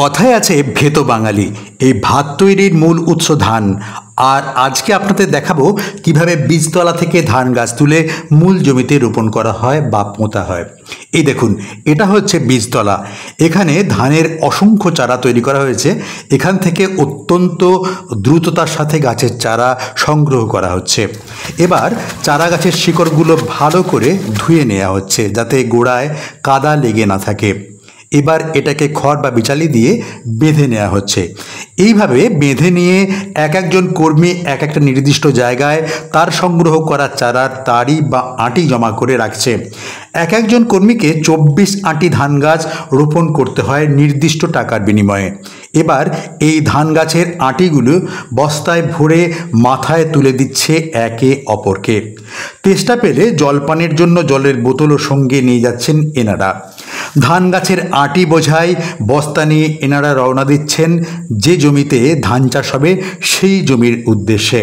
কথায় আছে ভেতো বাঙালি। এই ভাত তৈরির মূল উৎস ধান। আর আজকে আপনাদের দেখাবো কিভাবে বীজতলা থেকে ধান গাছ তুলে মূল জমিতে রোপণ করা হয় বা পোঁতা হয়। এই দেখুন, এটা হচ্ছে বীজতলা। এখানে ধানের অসংখ্য চারা তৈরি করা হয়েছে। এখান থেকে অত্যন্ত দ্রুততার সাথে গাছের চারা সংগ্রহ করা হচ্ছে। এবার চারা গাছের শিকড়গুলো ভালো করে ধুয়ে নেওয়া হচ্ছে যাতে গোড়ায় কাদা লেগে না থাকে। এবার এটাকে খড় বা বিচালি দিয়ে বেঁধে নেওয়া হচ্ছে। এইভাবে বেঁধে নিয়ে এক একজন কর্মী এক একটা নির্দিষ্ট জায়গায় তার সংগ্রহ করা চারার তাড়ি বা আঁটি জমা করে রাখছে। এক একজন কর্মীকে 24 আঁটি ধান গাছ রোপণ করতে হয় নির্দিষ্ট টাকার বিনিময়ে। এবার এই ধান গাছের আঁটিগুলো বস্তায় ভরে মাথায় তুলে দিচ্ছে একে অপরকে। তেষ্টা পেলে জলপানের জন্য জলের বোতলও সঙ্গে নিয়ে যাচ্ছেন এনারা। ধান গাছের আঁটি বোঝাই বস্তা নিয়ে এনারা রওনা দিচ্ছেন যে জমিতে ধান চাষ হবে সেই জমির উদ্দেশ্যে।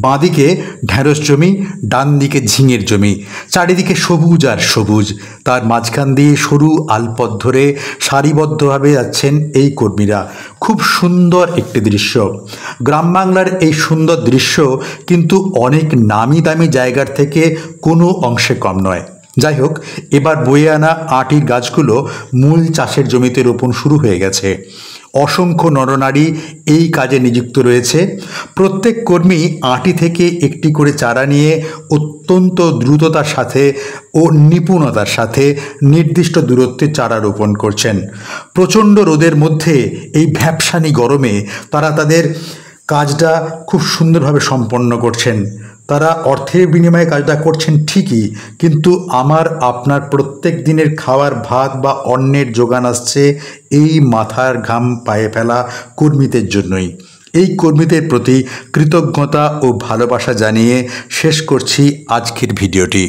বাঁদিকে ঢেঁড়স জমি, ডান দিকে ঝিঙের জমি, চারিদিকে সবুজ আর সবুজ। তার মাঝখান দিয়ে সরু আলপথ ধরে সারিবদ্ধভাবে যাচ্ছেন এই কর্মীরা। খুব সুন্দর একটি দৃশ্য। গ্রাম বাংলার এই সুন্দর দৃশ্য কিন্তু অনেক নামি দামি জায়গার থেকে কোনো অংশে কম নয়। যাই হোক, এবার বয়ে আনা আঁটির গাছগুলো মূল চাষের জমিতে রোপণ শুরু হয়ে গেছে। অসংখ্য নরনারী এই কাজে নিযুক্ত রয়েছে। প্রত্যেক কর্মী আঁটি থেকে একটি করে চারা নিয়ে অত্যন্ত দ্রুততার সাথে ও নিপুণতার সাথে নির্দিষ্ট দূরত্বে চারা রোপণ করছেন। প্রচণ্ড রোদের মধ্যে এই ভ্যাপসানি গরমে তারা তাদের কাজটা খুব সুন্দরভাবে সম্পন্ন করছেন। তারা অর্থের বিনিময়ে কাজটা করছেন ঠিকই, কিন্তু আমার আপনার প্রত্যেক দিনের খাওয়ার ভাত বা অন্নের যোগান আসছে এই মাথার ঘাম পায়ে ফেলা কর্মীদের জন্যই। এই কর্মীদের প্রতি কৃতজ্ঞতা ও ভালোবাসা জানিয়ে শেষ করছি আজকের ভিডিওটি।